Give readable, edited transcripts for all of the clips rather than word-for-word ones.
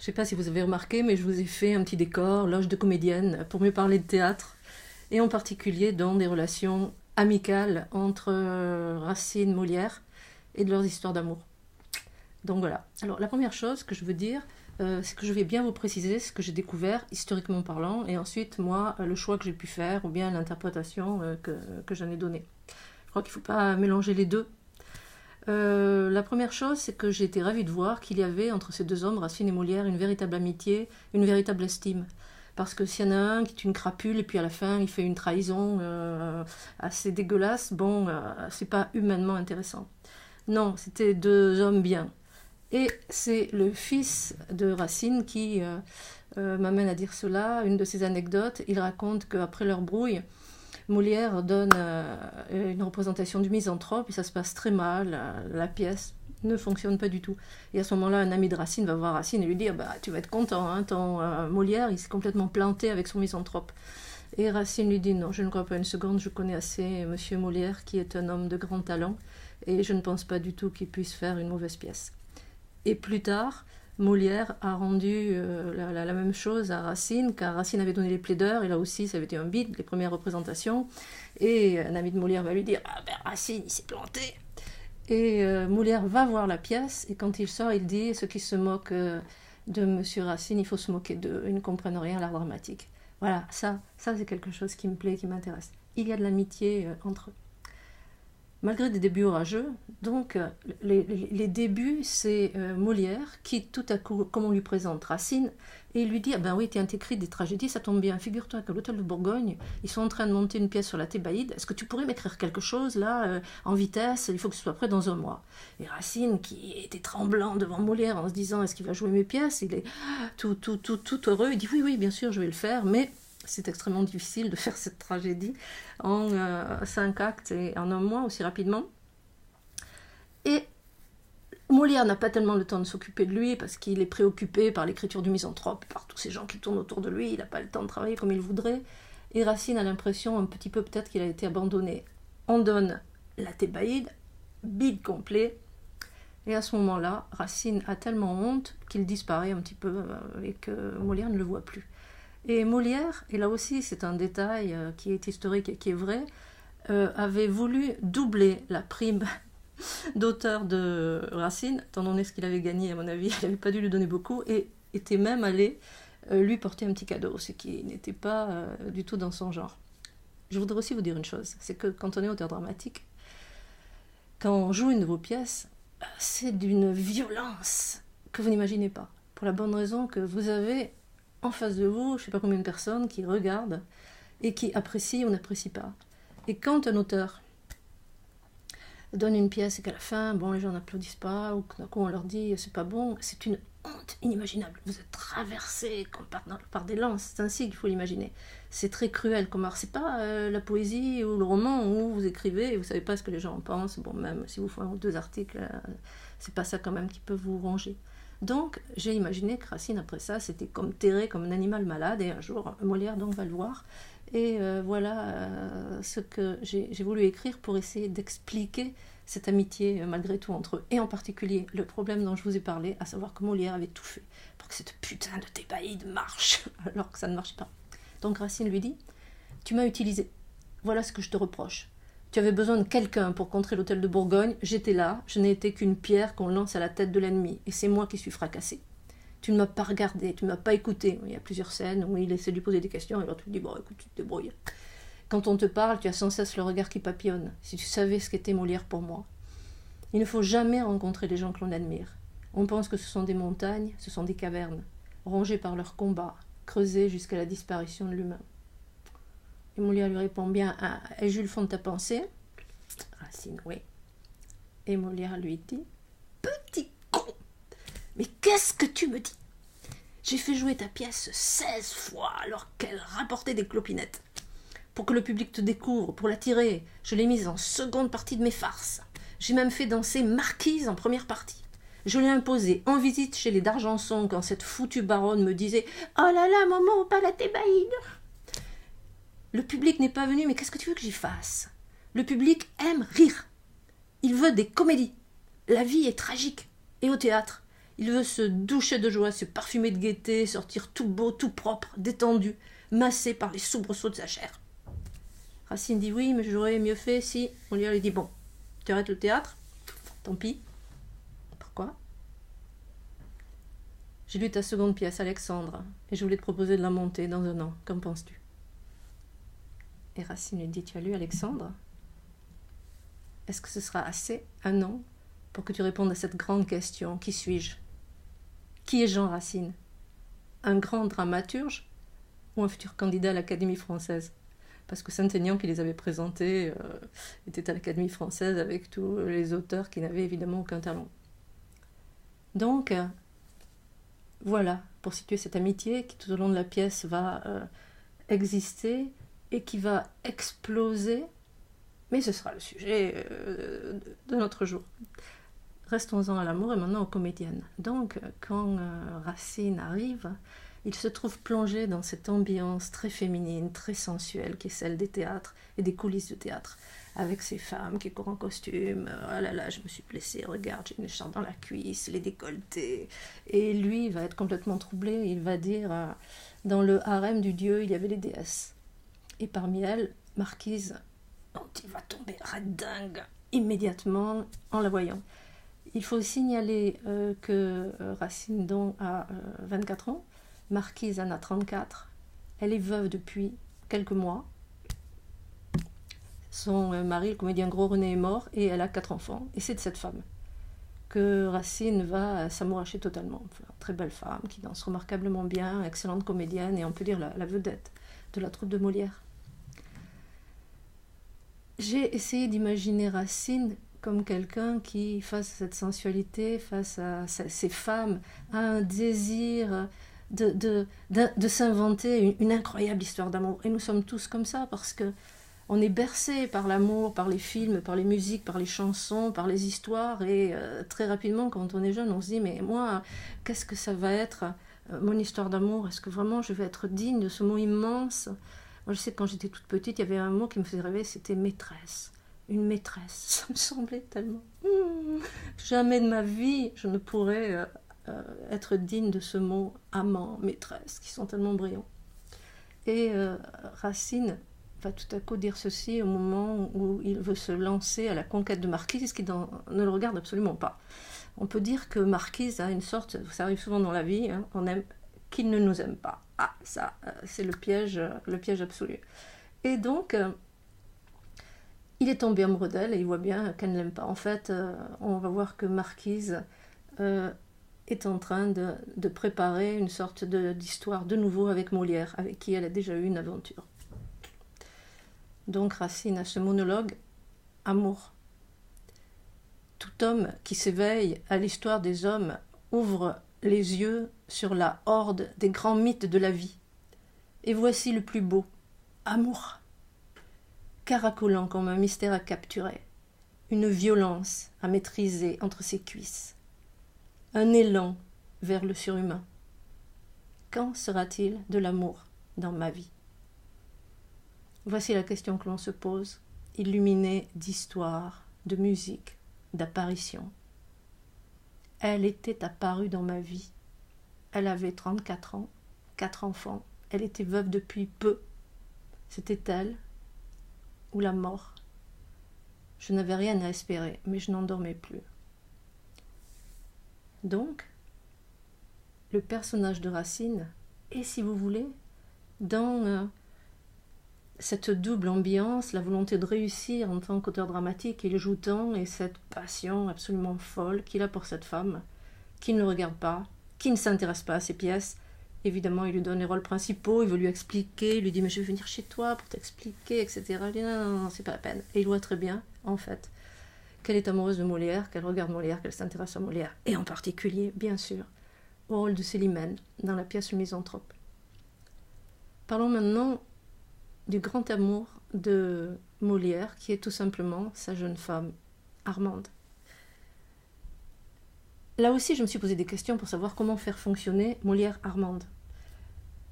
Je ne sais pas si vous avez remarqué, mais je vous ai fait un petit décor, loge de comédienne, pour mieux parler de théâtre, et en particulier dans des relations amicales entre Racine, Molière, et de leurs histoires d'amour. Donc voilà. Alors la première chose que je veux dire, c'est que je vais bien vous préciser ce que j'ai découvert historiquement parlant, et ensuite moi le choix que j'ai pu faire ou bien l'interprétation que j'en ai donnée. Je crois qu'il ne faut pas mélanger les deux. La première chose, c'est que j'ai été ravie de voir qu'il y avait entre ces deux hommes, Racine et Molière, une véritable amitié, une véritable estime. Parce que s'il y en a un qui est une crapule et puis à la fin il fait une trahison assez dégueulasse, bon, c'est pas humainement intéressant. Non, c'était deux hommes bien. Et c'est le fils de Racine qui m'amène à dire cela. Une de ses anecdotes, il raconte qu'après leur brouille, Molière donne une représentation du misanthrope et ça se passe très mal, la pièce ne fonctionne pas du tout. Et à ce moment-là, un ami de Racine va voir Racine et lui dire bah, tu vas être content, hein, ton Molière il s'est complètement planté avec son misanthrope. Et Racine lui dit non, je ne crois pas une seconde, je connais assez Monsieur Molière qui est un homme de grand talent et je ne pense pas du tout qu'il puisse faire une mauvaise pièce. Et plus tard, Molière a rendu la même chose à Racine, car Racine avait donné les plaideurs, et là aussi ça avait été un bide, les premières représentations, et un ami de Molière va lui dire « Ah ben Racine, il s'est planté !» Et Molière va voir la pièce, et quand il sort, il dit « Ceux qui se moquent de Monsieur Racine, il faut se moquer d'eux, ils ne comprennent rien à l'art dramatique. » Voilà, ça c'est quelque chose qui me plaît, qui m'intéresse. Il y a de l'amitié entre eux. Malgré des débuts orageux, donc les débuts, c'est Molière qui tout à coup, comme on lui présente Racine, et il lui dit, ah ben oui, tiens, t'écris des tragédies, ça tombe bien, figure-toi qu'à l'hôtel de Bourgogne, ils sont en train de monter une pièce sur la Thébaïde, est-ce que tu pourrais m'écrire quelque chose là, en vitesse, il faut que ce soit prêt dans un mois. Et Racine, qui était tremblant devant Molière en se disant, est-ce qu'il va jouer mes pièces, il est tout heureux, il dit, oui, bien sûr, je vais le faire, mais c'est extrêmement difficile de faire cette tragédie en 5 actes et en un mois aussi rapidement. Et Molière n'a pas tellement le temps de s'occuper de lui parce qu'il est préoccupé par l'écriture du misanthrope, par tous ces gens qui tournent autour de lui, il n'a pas le temps de travailler comme il voudrait. Et Racine a l'impression un petit peu peut-être qu'il a été abandonné. On donne la Thébaïde, bide complet, et à ce moment-là, Racine a tellement honte qu'il disparaît un petit peu et que Molière ne le voit plus. Et Molière, et là aussi c'est un détail qui est historique et qui est vrai, avait voulu doubler la prime d'auteur de Racine, étant donné ce qu'il avait gagné à mon avis, il n'avait pas dû lui donner beaucoup, et était même allé lui porter un petit cadeau, ce qui n'était pas du tout dans son genre. Je voudrais aussi vous dire une chose, c'est que quand on est auteur dramatique, quand on joue une de vos pièces, c'est d'une violence que vous n'imaginez pas, pour la bonne raison que vous avez en face de vous, je ne sais pas combien de personnes qui regardent et qui apprécient ou n'apprécient pas. Et quand un auteur donne une pièce et qu'à la fin, bon, les gens n'applaudissent pas, ou d'un coup on leur dit c'est pas bon, c'est une honte inimaginable. Vous êtes traversé comme par des lances, c'est ainsi qu'il faut l'imaginer. C'est très cruel comme art. C'est pas la poésie ou le roman où vous écrivez et vous savez pas ce que les gens en pensent. Bon, même si vous faites 1 ou 2 articles, c'est pas ça quand même qui peut vous ronger. Donc, j'ai imaginé que Racine, après ça, c'était comme terré, comme un animal malade, et un jour, Molière donc va le voir. Et voilà ce que j'ai voulu écrire pour essayer d'expliquer cette amitié malgré tout entre eux. Et en particulier, le problème dont je vous ai parlé, à savoir que Molière avait tout fait pour que cette putain de Thébaïde marche, alors que ça ne marche pas. Donc Racine lui dit, tu m'as utilisé, voilà ce que je te reproche. Tu avais besoin de quelqu'un pour contrer l'hôtel de Bourgogne, j'étais là, je n'ai été qu'une pierre qu'on lance à la tête de l'ennemi, et c'est moi qui suis fracassé. Tu ne m'as pas regardé, tu ne m'as pas écouté. Il y a plusieurs scènes où il essaie de lui poser des questions, et l'autre lui dit, bon écoute, tu te débrouilles. Quand on te parle, tu as sans cesse le regard qui papillonne. Si tu savais ce qu'était Molière pour moi. Il ne faut jamais rencontrer les gens que l'on admire. On pense que ce sont des montagnes, ce sont des cavernes, rongées par leurs combats, creusées jusqu'à la disparition de l'humain. Et Molière lui répond bien, ai-je eu le fond de ta pensée? Racine, oui. Et Molière lui dit, petit con, mais qu'est-ce que tu me dis? J'ai fait jouer ta pièce 16 fois alors qu'elle rapportait des clopinettes. Pour que le public te découvre, pour l'attirer, je l'ai mise en seconde partie de mes farces. J'ai même fait danser Marquise en première partie. Je l'ai imposée en visite chez les d'Argenson quand cette foutue baronne me disait « Oh là là, maman, pas la Thébaïde !» Le public n'est pas venu, mais qu'est-ce que tu veux que j'y fasse? Le public aime rire. Il veut des comédies. La vie est tragique. Et au théâtre, Il veut se doucher de joie, se parfumer de gaieté, sortir tout beau, tout propre, détendu, massé par les soubresauts de sa chair. Racine dit oui, mais j'aurais mieux fait si... Molière lui dit bon, tu arrêtes le théâtre, tant pis. Pourquoi? J'ai lu ta seconde pièce, Alexandre, et je voulais te proposer de la monter dans 1 an. Qu'en penses-tu? Et Racine lui dit, tu as lu Alexandre? Est-ce que ce sera assez, 1 an, pour que tu répondes à cette grande question? Qui suis-je? Qui est Jean Racine? Un grand dramaturge ou un futur candidat à l'Académie française? Parce que Saint-Aignan, qui les avait présentés, était à l'Académie française avec tous les auteurs qui n'avaient évidemment aucun talent. Donc, voilà, pour situer cette amitié qui tout au long de la pièce va exister et qui va exploser, mais ce sera le sujet de notre jour. Restons-en à l'amour et maintenant aux comédiennes. Donc, quand Racine arrive, il se trouve plongé dans cette ambiance très féminine, très sensuelle, qui est celle des théâtres et des coulisses de théâtre, avec ces femmes qui courent en costume, oh là là, je me suis blessée, regarde, j'ai une écharpe dans la cuisse, les décolletés. Et lui, il va être complètement troublé, il va dire, dans le harem du dieu, il y avait les déesses. Et parmi elles, Marquise, dont il va tomber dingue immédiatement en la voyant. Il faut signaler que Racine donc a 24 ans, Marquise en a 34, elle est veuve depuis quelques mois. Son mari, le comédien Gros René, est mort et elle a 4 enfants. Et c'est de cette femme que Racine va s'amouracher totalement. Enfin, très belle femme qui danse remarquablement bien, excellente comédienne et on peut dire la vedette de la troupe de Molière. J'ai essayé d'imaginer Racine comme quelqu'un qui, face à cette sensualité, face à ces femmes, a un désir de s'inventer une incroyable histoire d'amour. Et nous sommes tous comme ça parce que on est bercé par l'amour, par les films, par les musiques, par les chansons, par les histoires. Et très rapidement, quand on est jeune, on se dit, mais moi, qu'est-ce que ça va être mon histoire d'amour? Est-ce que vraiment je vais être digne de ce mot immense? Moi, je sais que quand j'étais toute petite, il y avait un mot qui me faisait rêver, c'était maîtresse. Une maîtresse, ça me semblait tellement... Jamais de ma vie, je ne pourrais être digne de ce mot amant, maîtresse, qui sont tellement brillants. Et Racine va tout à coup dire ceci au moment où il veut se lancer à la conquête de Marquise, qui ne le regarde absolument pas. On peut dire que Marquise a une sorte, ça arrive souvent dans la vie, hein, on aime qu'il ne nous aime pas. Ah, ça, c'est le piège absolu. Et donc, il est tombé amoureux d'elle et il voit bien qu'elle ne l'aime pas. En fait, on va voir que Marquise est en train de préparer une sorte d'histoire de nouveau avec Molière, avec qui elle a déjà eu une aventure. Donc Racine a ce monologue « Amour ». Tout homme qui s'éveille à l'histoire des hommes ouvre les yeux sur la horde des grands mythes de la vie. Et voici le plus beau, amour. Caracolant comme un mystère à capturer, une violence à maîtriser entre ses cuisses, un élan vers le surhumain. Quand sera-t-il de l'amour dans ma vie? Voici la question que l'on se pose, illuminée d'histoire, de musique, d'apparition. Elle était apparue dans ma vie. Elle avait 34 ans, 4 enfants. Elle était veuve depuis peu. C'était elle ou la mort. Je n'avais rien à espérer, mais je n'en dormais plus. Donc, le personnage de Racine est, si vous voulez, dans cette double ambiance, la volonté de réussir en tant qu'auteur dramatique, il joue tant, et cette passion absolument folle qu'il a pour cette femme, qui ne le regarde pas, qui ne s'intéresse pas à ses pièces. Évidemment, il lui donne les rôles principaux, il veut lui expliquer, il lui dit « mais je vais venir chez toi pour t'expliquer, etc. » Il dit « non, c'est pas la peine. » Et il voit très bien, en fait, qu'elle est amoureuse de Molière, qu'elle regarde Molière, qu'elle s'intéresse à Molière, et en particulier, bien sûr, au rôle de Célimène dans la pièce Le Misanthrope. Parlons maintenant du grand amour de Molière, qui est tout simplement sa jeune femme, Armande. Là aussi, je me suis posé des questions pour savoir comment faire fonctionner Molière-Armande.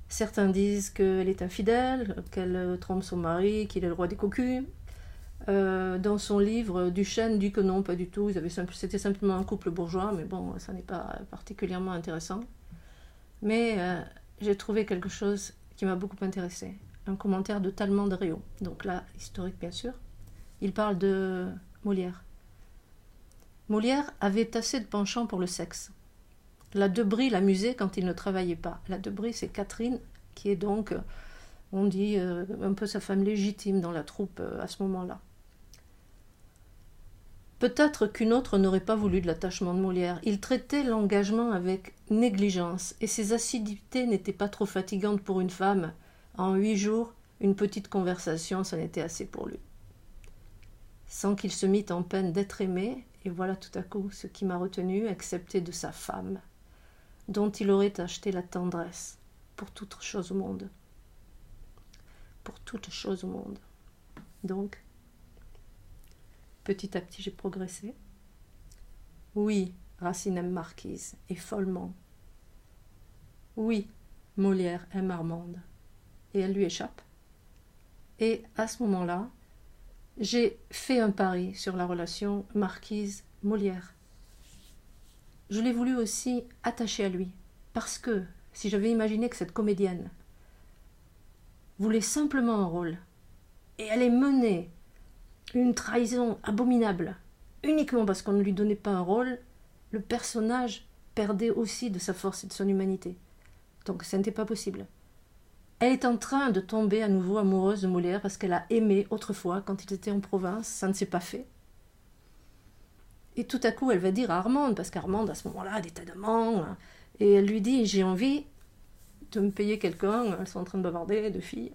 Certains disent qu'elle est infidèle, qu'elle trompe son mari, qu'il est le roi des cocus. Dans son livre, Duchesne dit que non, pas du tout. C'était simplement un couple bourgeois, mais bon, ça n'est pas particulièrement intéressant. Mais j'ai trouvé quelque chose qui m'a beaucoup intéressée. Un commentaire de Talleyrand de Réau. Donc là, historique bien sûr. Il parle de Molière. Molière avait assez de penchant pour le sexe. La Debris l'amusait quand il ne travaillait pas. La Debris, c'est Catherine, qui est donc, on dit, un peu sa femme légitime dans la troupe à ce moment-là. Peut-être qu'une autre n'aurait pas voulu de l'attachement de Molière. Il traitait l'engagement avec négligence, et ses assiduités n'étaient pas trop fatigantes pour une femme. En 8 jours, une petite conversation, ça n'était assez pour lui. Sans qu'il se mît en peine d'être aimé, et voilà tout à coup ce qui m'a retenu, excepté de sa femme, dont il aurait acheté la tendresse pour toute chose au monde. Pour toute chose au monde. Donc, petit à petit, j'ai progressé. Oui, Racine aime Marquise, et follement. Oui, Molière aime Armande, et elle lui échappe. Et à ce moment-là, j'ai fait un pari sur la relation Marquise-Molière. Je l'ai voulu aussi attacher à lui, parce que si j'avais imaginé que cette comédienne voulait simplement un rôle, et allait mener une trahison abominable, uniquement parce qu'on ne lui donnait pas un rôle, le personnage perdait aussi de sa force et de son humanité. Donc ce n'était pas possible. Elle est en train de tomber à nouveau amoureuse de Molière parce qu'elle a aimé autrefois quand il était en province, ça ne s'est pas fait. Et tout à coup, elle va dire à Armande, parce qu'Armande, à ce moment-là, a des tas d'amants, et elle lui dit, j'ai envie de me payer quelqu'un, elles sont en train de bavarder, deux filles.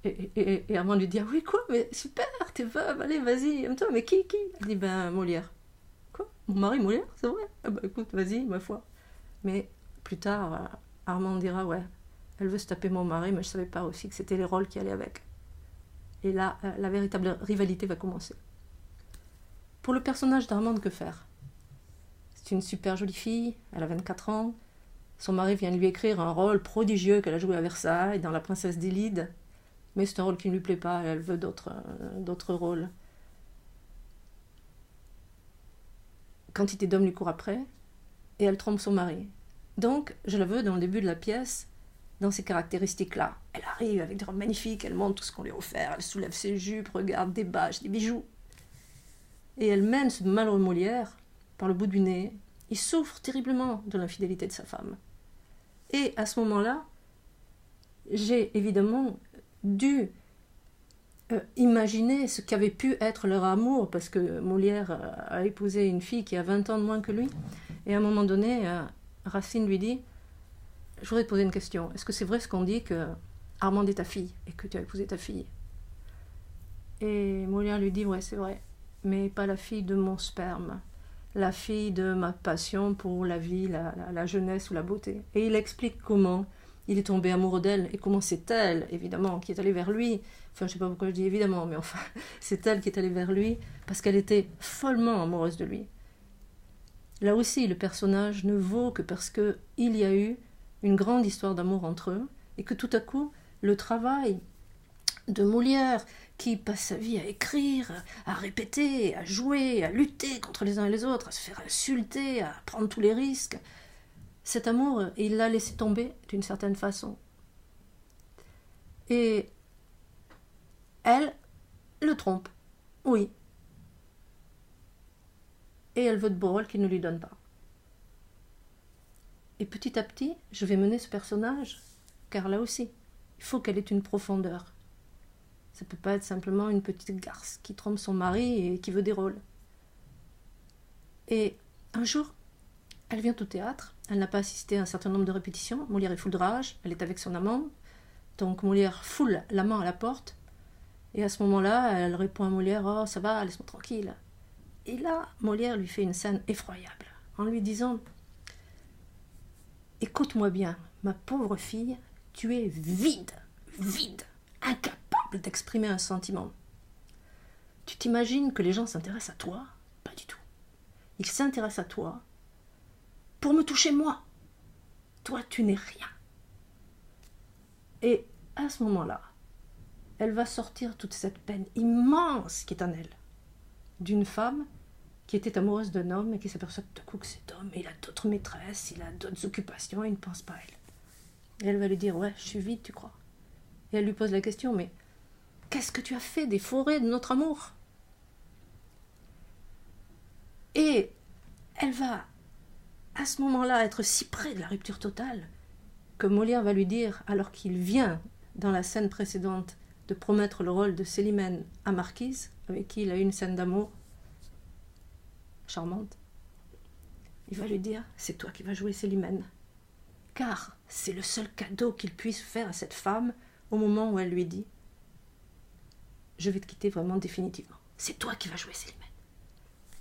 Et Armande lui dit, ah oui, quoi, mais super, t'es veuve, allez, vas-y, aime-toi, mais qui? Elle dit, ben, Molière. Quoi? Mon mari Molière, c'est vrai? Ah ben, écoute, vas-y, ma foi. Mais plus tard, Armande dira, ouais, elle veut se taper mon mari, mais je savais pas aussi que c'était les rôles qui allaient avec. Et là, la véritable rivalité va commencer. Pour le personnage d'Armande, que faire? C'est une super jolie fille, elle a 24 ans, son mari vient de lui écrire un rôle prodigieux qu'elle a joué à Versailles, dans La Princesse d'Élide, mais c'est un rôle qui ne lui plaît pas, elle veut d'autres rôles. Quantité d'hommes lui court après, et elle trompe son mari. Donc, je la veux dans le début de la pièce, dans ces caractéristiques-là. Elle arrive avec des robes magnifiques, elle montre tout ce qu'on lui a offert, elle soulève ses jupes, regarde des bâches, des bijoux. Et elle mène ce malheureux Molière par le bout du nez. Il souffre terriblement de l'infidélité de sa femme. Et à ce moment-là, j'ai évidemment dû imaginer ce qu'avait pu être leur amour, parce que Molière a épousé une fille qui a 20 ans de moins que lui. Et à un moment donné, Racine lui dit, je voudrais te poser une question. Est-ce que c'est vrai ce qu'on dit que Armande est ta fille et que tu as épousé ta fille? Et Molière lui dit, ouais, c'est vrai, mais pas la fille de mon sperme, la fille de ma passion pour la vie, la jeunesse ou la beauté. Et il explique comment il est tombé amoureux d'elle et comment c'est elle, évidemment, qui est allée vers lui. Enfin, je sais pas pourquoi je dis évidemment, mais enfin, c'est elle qui est allée vers lui parce qu'elle était follement amoureuse de lui. Là aussi, le personnage ne vaut que parce qu'il y a eu une grande histoire d'amour entre eux et que tout à coup, le travail de Molière, qui passe sa vie à écrire, à répéter, à jouer, à lutter contre les uns et les autres, à se faire insulter, à prendre tous les risques, cet amour, il l'a laissé tomber d'une certaine façon. Et elle le trompe, oui. Et elle veut de beaux rôles qu'il ne lui donne pas. Et petit à petit, je vais mener ce personnage, car là aussi, il faut qu'elle ait une profondeur. Ça ne peut pas être simplement une petite garce qui trompe son mari et qui veut des rôles. Et un jour, elle vient au théâtre, elle n'a pas assisté à un certain nombre de répétitions, Molière est fou de rage, elle est avec son amant, donc Molière foule l'amant à la porte, et à ce moment-là, elle répond à Molière, « Oh, ça va, laisse-moi tranquille ». Et là, Molière lui fait une scène effroyable, en lui disant, « Écoute-moi bien, ma pauvre fille, tu es vide, incapable d'exprimer un sentiment. Tu t'imagines que les gens s'intéressent à toi? Pas du tout. Ils s'intéressent à toi pour me toucher moi. Toi, tu n'es rien. » Et à ce moment-là, elle va sortir toute cette peine immense qui est en elle, d'une femme qui était amoureuse d'un homme et qui s'aperçoit tout à coup que cet homme, il a d'autres maîtresses, il a d'autres occupations, il ne pense pas à elle. Et elle va lui dire, ouais, je suis vide, tu crois? Et elle lui pose la question, mais qu'est-ce que tu as fait des forêts de notre amour? Et elle va, à ce moment-là, être si près de la rupture totale que Molière va lui dire, alors qu'il vient, dans la scène précédente, de promettre le rôle de Célimène à Marquise, avec qui il a eu une scène d'amour charmante, il va lui dire, c'est toi qui vas jouer Célimène, car c'est le seul cadeau qu'il puisse faire à cette femme au moment où elle lui dit, je vais te quitter vraiment définitivement, c'est toi qui vas jouer Célimène.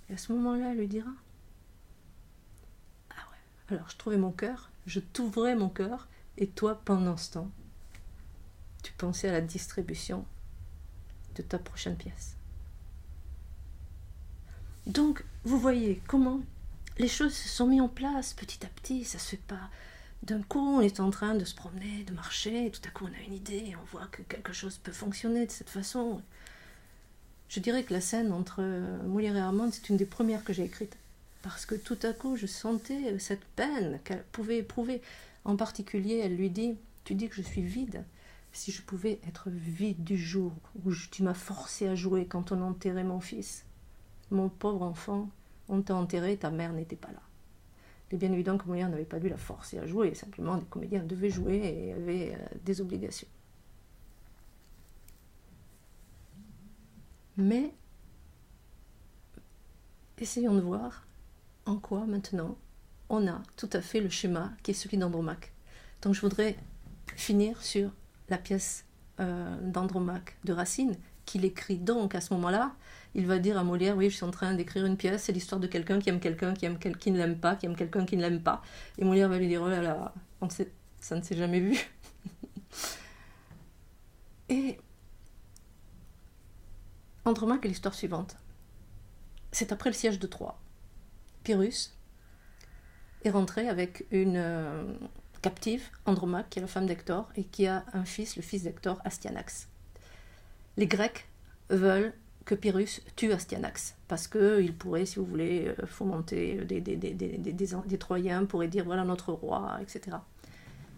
Et à ce moment-là, elle lui dira, ah ouais, alors je trouvais mon cœur, je t'ouvrais mon cœur, et toi, pendant ce temps, tu pensais à la distribution de ta prochaine pièce. Donc, vous voyez comment les choses se sont mises en place petit à petit, ça se fait pas. D'un coup, on est en train de se promener, de marcher, et tout à coup, on a une idée, et on voit que quelque chose peut fonctionner de cette façon. Je dirais que la scène entre Molière et Armande, c'est une des premières que j'ai écrites, parce que tout à coup, je sentais cette peine qu'elle pouvait éprouver. En particulier, elle lui dit, tu dis que je suis vide. Si je pouvais être vide du jour où tu m'as forcé à jouer quand on enterrait mon fils. Mon pauvre enfant, on t'a enterré, ta mère n'était pas là. Il est bien évident que Molière n'avait pas dû la forcer à jouer, simplement des comédiens devaient jouer et avaient des obligations. Mais, essayons de voir en quoi maintenant on a tout à fait le schéma qui est celui d'Andromaque. Donc je voudrais finir sur la pièce d'Andromaque de Racine, qu'il écrit donc à ce moment-là. Il va dire à Molière, oui, je suis en train d'écrire une pièce, c'est l'histoire de quelqu'un qui aime quelqu'un qui ne l'aime pas, qui aime quelqu'un qui ne l'aime pas. Et Molière va lui dire, oh là là, ça ne s'est jamais vu. Et Andromaque est l'histoire suivante. C'est après le siège de Troie. Pyrrhus est rentré avec une captive, Andromaque, qui est la femme d'Hector, et qui a un fils, le fils d'Hector, Astyanax. Les Grecs veulent que Pyrrhus tue Astyanax, parce qu'il pourrait, si vous voulez, fomenter des Troyens, pourrait dire, voilà notre roi, etc.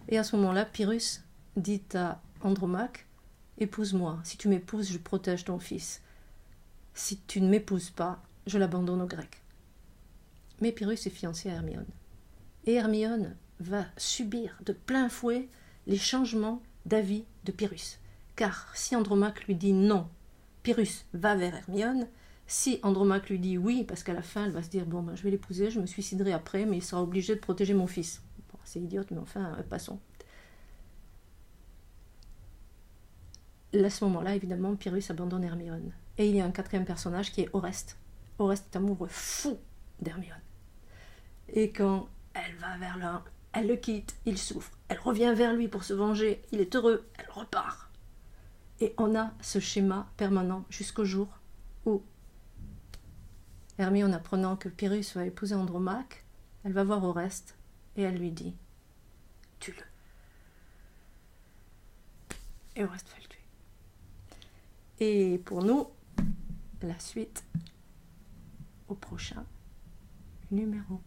Et à ce moment-là, Pyrrhus dit à Andromaque, épouse-moi, si tu m'épouses, je protège ton fils. Si tu ne m'épouses pas, je l'abandonne aux Grecs. Mais Pyrrhus est fiancé à Hermione. Et Hermione va subir de plein fouet les changements d'avis de Pyrrhus. Car si Andromaque lui dit non, Pyrrhus va vers Hermione. Si Andromaque lui dit oui, parce qu'à la fin, elle va se dire, bon, ben, je vais l'épouser, je me suiciderai après, mais il sera obligé de protéger mon fils. Bon, c'est idiote, mais enfin, passons. À ce moment-là, évidemment, Pyrrhus abandonne Hermione. Et il y a un quatrième personnage qui est Oreste. Oreste est amoureux fou d'Hermione. Et quand elle va vers l'un, elle le quitte, il souffre. Elle revient vers lui pour se venger, il est heureux, elle repart. Et on a ce schéma permanent jusqu'au jour où Hermione, apprenant que Pyrrhus va épouser Andromaque, elle va voir Oreste et elle lui dit « Tue-le ». Et Oreste va le tuer. Et pour nous, la suite au prochain numéro.